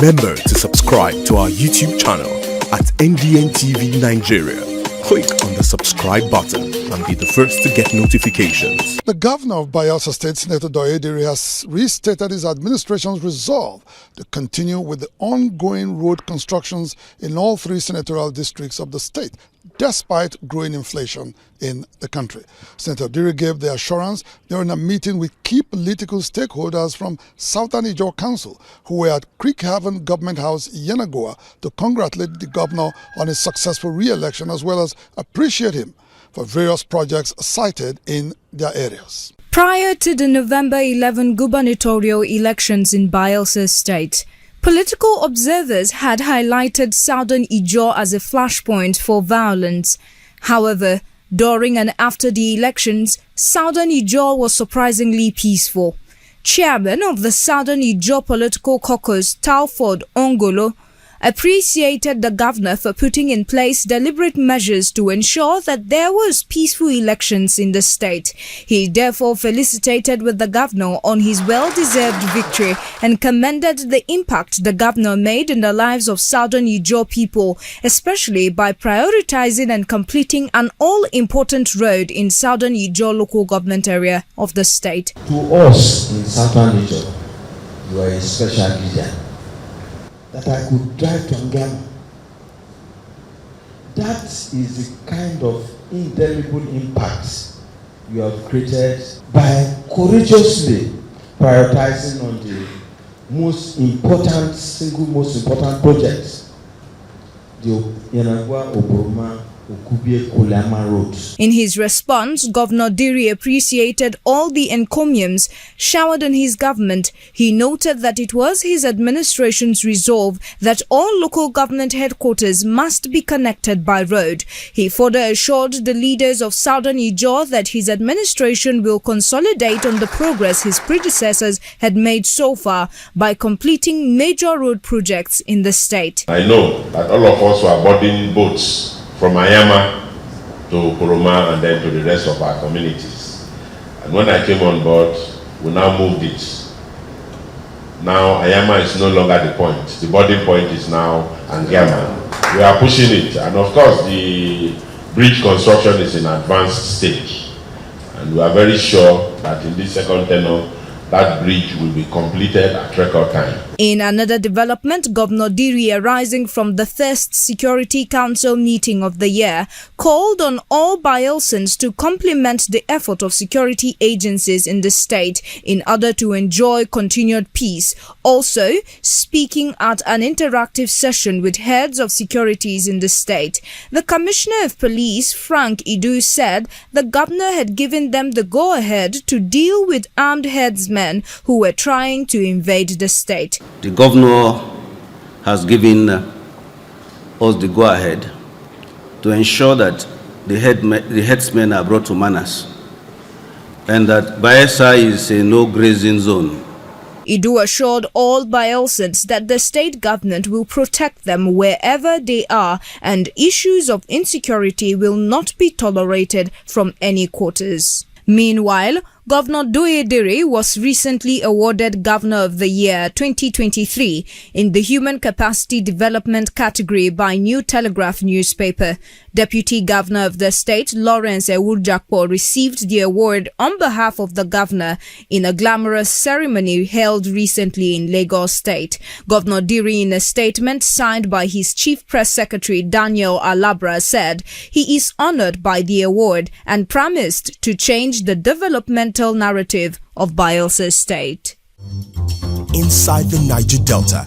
Remember to subscribe to our YouTube channel at NDN TV Nigeria. Click on the subscribe button and be the first to get notifications. The governor of Bayelsa State, Senator Diri, has restated his administration's resolve to continue with the ongoing road constructions in all 3 senatorial districts of the state, despite growing inflation in the country. Senator Diri gave the assurance during a meeting with key political stakeholders from Southern Ijaw Council, who were at Creekhaven Government House, Yenagoa, to congratulate the governor on his successful re-election as well as appreciate him for various projects cited in their areas. Prior to the November 11 gubernatorial elections in Bayelsa State, political observers had highlighted Southern Ijaw as a flashpoint for violence. However, during and after the elections, Southern Ijaw was surprisingly peaceful. Chairman of the Southern Ijaw Political Caucus, Talford Ongolo, appreciated the governor for putting in place deliberate measures to ensure that there was peaceful elections in the state. He therefore felicitated with the governor on his well-deserved victory and commended the impact the governor made in the lives of Southern Ijaw people, especially by prioritizing and completing an all-important road in Southern Ijaw local government area of the state. To us in Southern Ijaw, you are a special leader. That I could drive to Angama. That is the kind of indelible impact you have created by courageously prioritizing on the most important projects, the Yenagwa Oboroma Kulama Road. In his response, Governor Diri appreciated all the encomiums showered on his government. He noted that it was his administration's resolve that all local government headquarters must be connected by road. He further assured the leaders of Southern Ijaw that his administration will consolidate on the progress his predecessors had made so far by completing major road projects in the state. I know that all of us were boarding boats from Ayama to Kuruma and then to the rest of our communities. And when I came on board, we now moved it. Now Ayama is no longer the point. The boarding point is now Angama. We are pushing it, and of course the bridge construction is in advanced stage. And we are very sure that in this second tenure, that bridge will be completed at record time. In another development, Governor Diri, arising from the first Security Council meeting of the year, called on all Bayelsans to complement the effort of security agencies in the state in order to enjoy continued peace. Also, speaking at an interactive session with heads of securities in the state, the Commissioner of Police, Frank Idu, said the governor had given them the go-ahead to deal with armed headsmen who were trying to invade the state. The governor has given us the go-ahead to ensure that the headsmen are brought to manners and that Bayelsa is a no-grazing zone. Idu assured all Bayelsans that the state government will protect them wherever they are and issues of insecurity will not be tolerated from any quarters. Meanwhile, Governor Diri was recently awarded Governor of the Year 2023 in the Human Capacity Development category by New Telegraph newspaper. Deputy Governor of the state, Lawrence Ewujakpo, received the award on behalf of the governor in a glamorous ceremony held recently in Lagos State. Governor Diri, in a statement signed by his Chief Press Secretary, Daniel Alabra, said he is honored by the award and promised to change the developmental narrative of Bayelsa State. Inside the Niger Delta,